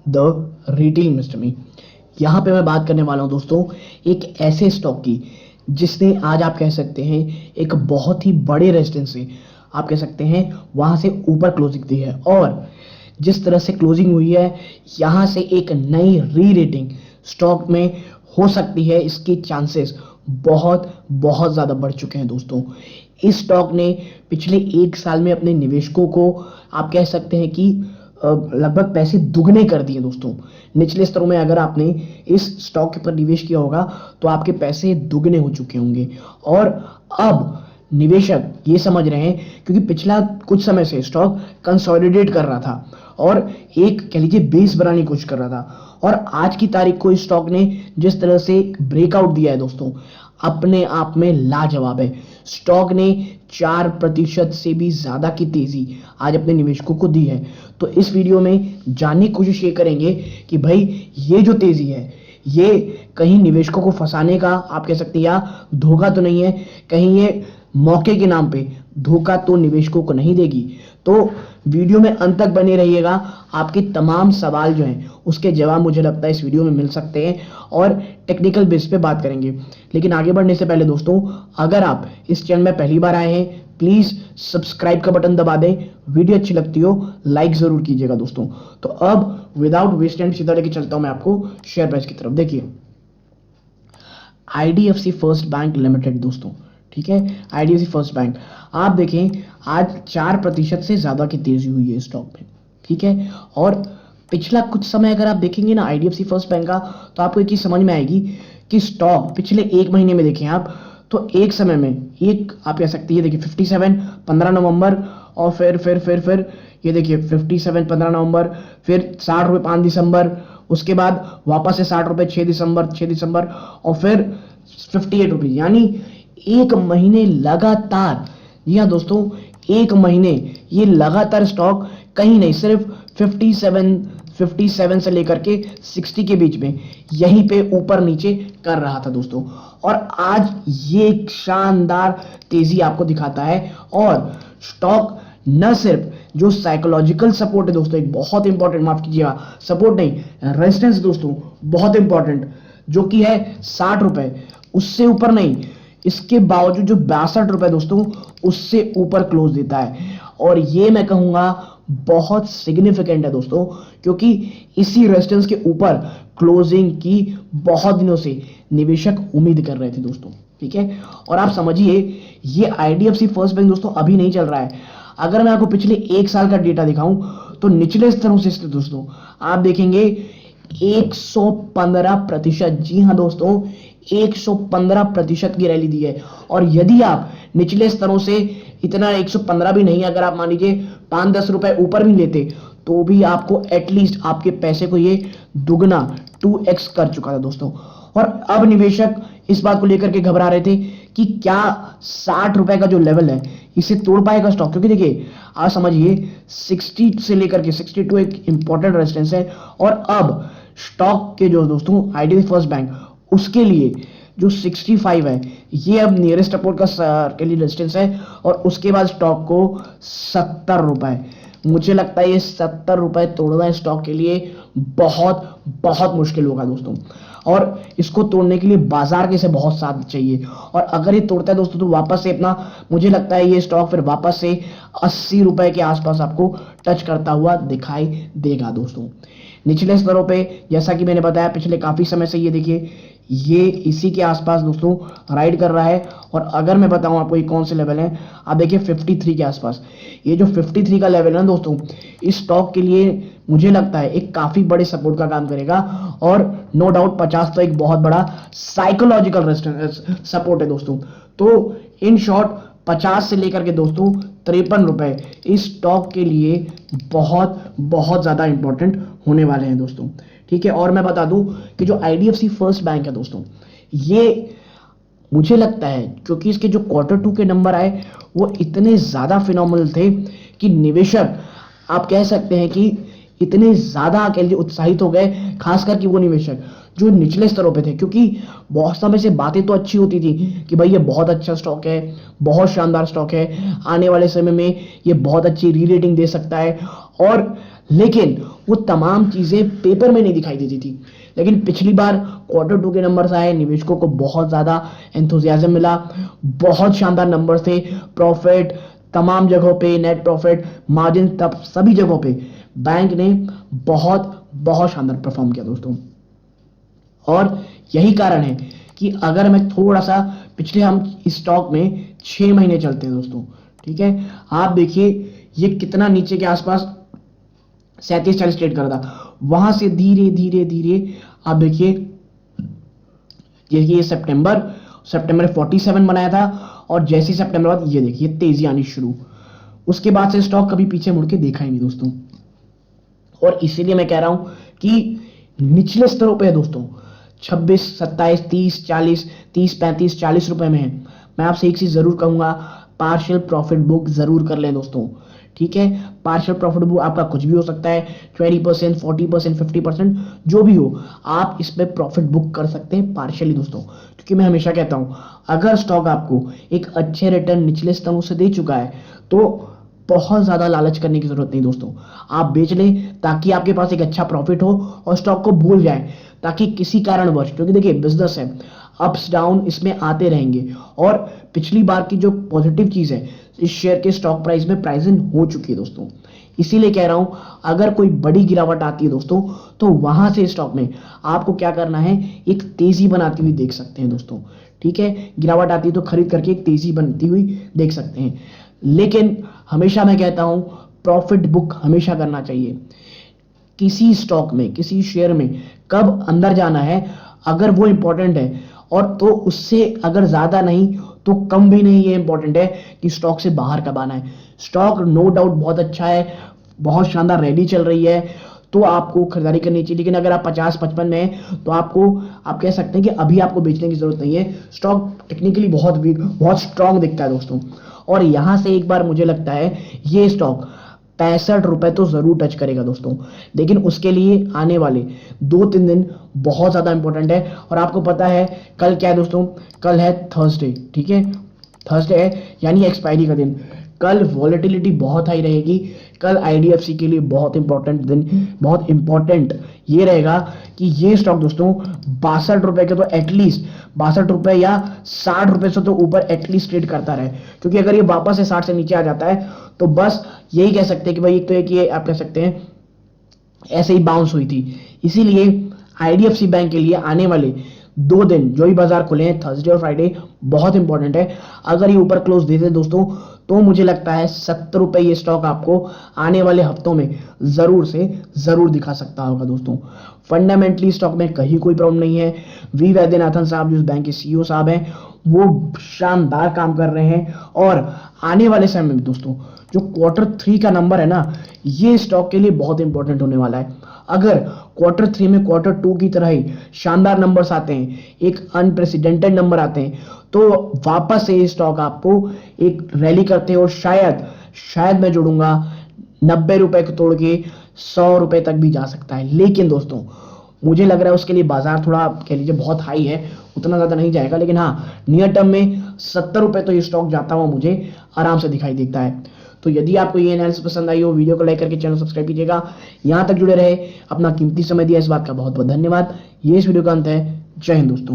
The retail investor में। यहाँ पे मैं बात करने वाला हूँ दोस्तों एक ऐसे स्टॉक की जिसने आज आप कह सकते हैं एक बहुत ही बड़े रेजिस्टेंस से आप कह सकते हैं वहां से ऊपर क्लोजिंग दी है, और जिस तरह से क्लोजिंग हुई है यहाँ से एक नई री रेटिंग स्टॉक में हो सकती है। इसके चांसेस बहुत बहुत ज़्यादा बढ़ चुके हैं दोस्तों। इस स्टॉक ने पिछले एक साल में अपने निवेशकों को आप कह सकते हैं कि लगभग पैसे दुगने कर दिए दोस्तों। निचले स्तरों में अगर आपने इस स्टॉक पर निवेश किया होगा तो आपके पैसे दुगने हो चुके होंगे। और अब निवेशक ये समझ रहे हैं, क्योंकि पिछला कुछ समय से स्टॉक कंसोलिडेट कर रहा था और एक कह लीजिए बेस बनाने की कोशिश कर रहा था, और आज की तारीख को इस स्टॉक ने जिस तरह से ब्रेकआउट दिया है दोस्तों, अपने आप में लाजवाब है। स्टॉक ने 4% से भी ज्यादा की तेजी आज अपने निवेशकों को दी है। तो इस वीडियो में जानने की कोशिश ये करेंगे कि भाई ये जो तेजी है ये कहीं निवेशकों को फंसाने का आप कह सकते हैं या धोखा तो नहीं है, कहीं ये मौके के नाम पे धोखा तो निवेशकों को नहीं देगी। तो वीडियो में अंत तक बने रहिएगा, आपके तमाम सवाल जो हैं उसके जवाब मुझे लगता है इस वीडियो में मिल सकते हैं और टेक्निकल बेस पे बात करेंगे। लेकिन आगे बढ़ने से पहले दोस्तों, अगर आप इस चैनल में पहली बार आए हैं प्लीज सब्सक्राइब का बटन दबा दें, वीडियो अच्छी लगती हो लाइक जरूर कीजिएगा दोस्तों। तो अब विदाउट वेस्ट टाइम सीधा लेके चलता हूं मैं आपको शेयर प्राइस की तरफ। देखिए आईडीएफसी फर्स्ट बैंक लिमिटेड दोस्तों, ठीक है, आईडीएफसी फर्स्ट बैंक आप देखें आज 4% से ज्यादा की तेजी हुई है स्टॉक में, ठीक है। और पिछला कुछ समय अगर आप देखेंगे ना आईडीएफसी फर्स्ट बैंक का, तो आपको एक चीज समझ में आएगी कि स्टॉक पिछले एक महीने में देखें आप तो एक समय में एक आप कह सकते हैं, देखिए 57 15 नवंबर, और फिर ये देखिए 57 15 नवंबर, फिर 60 रुपये 5 दिसंबर, उसके बाद वापस से 60 रुपये 6 दिसंबर, और फिर 58 रुपीज, यानी एक महीने लगातार। जी हाँ दोस्तों, एक महीने ये लगातार स्टॉक कहीं नहीं, सिर्फ 57 से लेकर के 60 के बीच में यहीं पे ऊपर नीचे कर रहा था दोस्तों। और आज ये एक शानदार तेजी आपको दिखाता है, और स्टॉक न सिर्फ जो साइकोलॉजिकल सपोर्ट है दोस्तों, एक बहुत इंपॉर्टेंट, माफ कीजिएगा सपोर्ट नहीं रेजिस्टेंस दोस्तों, बहुत इंपॉर्टेंट, जो कि है 60 रुपए, उससे ऊपर नहीं, इसके बावजूद जो 62 रुपए दोस्तों उससे ऊपर क्लोज देता है। और ये मैं कहूंगा बहुत सिग्निफिकेंट है दोस्तों, क्योंकि इसी रेजिस्टेंस के ऊपर क्लोजिंग की बहुत दिनों से निवेशक उम्मीद कर रहे थे दोस्तों, ठीक है। और आप समझिए ये आईडीएफसी फर्स्ट बैंक दोस्तों अभी नहीं चल रहा है। अगर मैं आपको पिछले एक साल का डेटा दिखाऊं तो निचले स्तरों से दोस्तों आप देखेंगे 115%, जी हाँ दोस्तों 115% की रैली दी है। और यदि आप निचले स्तरों से इतना 115 भी नहीं, अगर आप मान लीजिए 5-10 रुपए ऊपर भी लेते तो भी आपको एटलीस्ट आपके पैसे को ये दुगना 2x कर चुका था दोस्तों। और अब निवेशक इस बात को लेकर के घबरा रहे थे कि क्या 60 रुपए का जो लेवल है इसे तोड़ पाएगा स्टॉक, क्योंकि देखिए आप समझिए 60 से लेकर के 62 एक इंपॉर्टेंट रेजिस्टेंस है, और अब स्टॉक के जो दोस्तों आईडीएफसी फर्स्ट बैंक उसके लिए जो 65 है ये अब नियरेस्ट सपोर्ट का के लिए रेजिस्टेंस है, और उसके बाद स्टॉक को 70 रुपए, मुझे लगता है ये 70 रुपए तोड़ना स्टॉक के लिए बहुत बहुत मुश्किल होगा दोस्तों। और इसको तोड़ने के लिए बाजार के से बहुत साथ चाहिए, और अगर ये तोड़ता है दोस्तों तो वापस से अपना, मुझे लगता है ये स्टॉक फिर वापस से 80 रुपए के आसपास आपको टच करता हुआ दिखाई देगा दोस्तों। निचले स्तरों पे जैसा कि मैंने बताया पिछले काफी समय से ये देखिए ये इसी के आसपास दोस्तों राइड कर रहा है। और अगर मैं बताऊं आपको ये कौन से लेवल है, आप देखिए 53 के आसपास, ये जो 53 का लेवल है ना दोस्तों, इस स्टॉक के लिए मुझे लगता है एक काफी बड़े सपोर्ट का काम करेगा। और नो डाउट 50 तो एक बहुत बड़ा साइकोलॉजिकल सपोर्ट है दोस्तों। तो इन शॉर्ट 50 से लेकर के दोस्तों 53 रुपए इस स्टॉक के लिए बहुत बहुत ज्यादा इंपॉर्टेंट होने वाले हैं दोस्तों, ठीक है। और मैं बता दूं कि जो आईडीएफसी फर्स्ट बैंक है दोस्तों, ये मुझे लगता है क्योंकि इसके जो Q2 के नंबर आए वो इतने ज्यादा फिनोमिनल थे कि निवेशक आप कह सकते हैं कि इतने ज्यादा कह लीजिए उत्साहित हो गए, खासकर कि वो निवेशक जो निचले स्तरों पे थे, क्योंकि बहुत समय से बातें तो अच्छी होती थी कि भाई ये बहुत अच्छा स्टॉक है, बहुत शानदार स्टॉक है, आने वाले समय में ये बहुत अच्छी री रेटिंग दे सकता है, और लेकिन वो तमाम चीजें पेपर में नहीं दिखाई देती थी। लेकिन पिछली बार Q2 के नंबर्स आए, निवेशकों को बहुत ज्यादा एंथुजियाज्म मिला, बहुत शानदार नंबर्स थे, प्रॉफिट तमाम जगहों पे, नेट प्रॉफिट, मार्जिन, तब सभी जगहों पे बैंक ने बहुत बहुत शानदार परफॉर्म किया दोस्तों। और यही कारण है कि अगर मैं थोड़ा सा पिछले हम स्टॉक में 6 महीने चलते हैं दोस्तों, ठीक है, आप देखिए ये कितना नीचे के आसपास 37-40 ट्रेड कर रहा था, वहां से धीरे धीरे धीरे आप देखिए ये सितंबर सितंबर 47 बनाया था, और जैसे ही सितंबर बाद ये देखिए तेजी आनी शुरू, उसके बाद से स्टॉक कभी पीछे मुड़ के देखा ही नहीं दोस्तों। और इसीलिए मैं कह रहा हूं कि निचले स्तरों पे है दोस्तों, 26, 27, 30, 40, 30, 35, 40 रुपए में है। मैं आपसे एक चीज जरूर कहूंगा, पार्शियल प्रॉफिट बुक जरूर कर लें दोस्तों, ठीक है। पार्शियल प्रॉफिट बुक आपका कुछ भी हो सकता है, 20%, 40%, 50%, जो भी हो, आप इस पे प्रॉफिट बुक कर सकते हैं पार्शियली दोस्तों। क्योंकि मैं हमेशा कहता हूं, अगर स्टॉक आपको एक अच्छे रिटर्न निचले स्तरों से दे चुका है तो बहुत ज्यादा लालच करने की जरूरत नहीं दोस्तों, आप बेच लें ताकि आपके पास एक अच्छा प्रॉफिट हो और स्टॉक को भूल जाए, ताकि किसी कारणवश, क्योंकि देखिए बिजनेस है, अप्स डाउन इसमें आते रहेंगे। और पिछली बार की जो पॉजिटिव चीज है, इस शेयर के स्टॉक प्राइस में प्राइसिंग हो चुकी है दोस्तों। इसीलिए कह रहा हूं, अगर कोई बड़ी गिरावट आती है दोस्तों, तो वहां से स्टॉक में आपको क्या करना है, एक तेजी बनाती हुई देख सकते हैं दोस्तों, ठीक है। गिरावट आती है तो खरीद करके एक तेजी बनती हुई देख सकते हैं। लेकिन हमेशा मैं कहता हूं, प्रॉफिट बुक हमेशा करना चाहिए। किसी स्टॉक में, किसी शेयर में कब अंदर जाना है, अगर वो इंपॉर्टेंट है, और तो उससे अगर ज्यादा नहीं तो कम भी नहीं, ये इंपॉर्टेंट है कि स्टॉक से बाहर कब आना है। स्टॉक नो डाउट बहुत अच्छा है, बहुत शानदार रैली चल रही है, तो आपको खरीदारी करनी चाहिए। लेकिन अगर आप 50-55 में हैं तो आप कह सकते हैं कि अभी आपको बेचने की जरूरत नहीं है। स्टॉक टेक्निकली बहुत वीक, बहुत स्ट्रांग दिखता है दोस्तों, और यहां से एक बार मुझे लगता है ये स्टॉक 65 रुपए तो जरूर टच करेगा दोस्तों। लेकिन उसके लिए आने वाले 2-3 दिन बहुत ज्यादा इंपॉर्टेंट है। और आपको पता है कल क्या है दोस्तों, कल है थर्सडे, ठीक है, थर्सडे है यानी एक्सपायरी का दिन। कल वॉलेटिलिटी बहुत हाई रहेगी, कल आईडीएफसी के लिए बहुत इंपॉर्टेंट दिन, बहुत इंपॉर्टेंट ये रहेगा कि ये स्टॉक दोस्तों 62 रुपए के तो एटलीस्ट 62 रुपए या 60 रुपए से तो ऊपर एटलीस्ट ट्रेड करता रहे। क्योंकि अगर ये वापस से 60 से नीचे आ जाता है तो बस यही कह सकते हैं कि भाई, एक तो एक ये आप कह सकते हैं ऐसे ही बाउंस हुई थी। इसीलिए आईडीएफसी बैंक के लिए आने वाले 2 दिन जो भी बाजार खुले हैं, थर्सडे और फ्राइडे, बहुत इंपॉर्टेंट है। अगर ये ऊपर क्लोज देते दोस्तों तो मुझे लगता है 70 रुपए ये स्टॉक आपको आने वाले हफ्तों में जरूर से जरूर दिखा सकता होगा दोस्तों। फंडामेंटली स्टॉक में कहीं कोई प्रॉब्लम नहीं है। वी वैद्यनाथन साहब जो इस बैंक के सीईओ साहब हैं, वो शानदार काम कर रहे हैं। और आने वाले समय में दोस्तों जो Q3 का नंबर है ना, ये स्टॉक के लिए बहुत इंपॉर्टेंट होने वाला है। अगर Q3 में Q2 की तरह ही शानदार नंबर्स आते हैं, एक अनप्रेसिडेंटेड नंबर आते हैं, तो वापस से ये स्टॉक आपको एक रैली करते हैं, और शायद मैं जोड़ूंगा 90 रुपए को तोड़ के 100 रुपए तक भी जा सकता है। लेकिन दोस्तों मुझे लग रहा है उसके लिए बाजार थोड़ा कह लीजिए बहुत हाई है, उतना ज्यादा नहीं जाएगा। लेकिन हाँ, नियर टर्म में 70 रुपए तो ये स्टॉक जाता हुआ मुझे आराम से दिखाई देता है। तो यदि आपको ये एनालिसिस पसंद आई हो, वीडियो को लाइक करके चैनल सब्सक्राइब कीजिएगा। यहां तक जुड़े रहे, अपना कीमती समय दिया इस बात का बहुत बहुत धन्यवाद। ये इस वीडियो का अंत है। जय हिंद दोस्तों।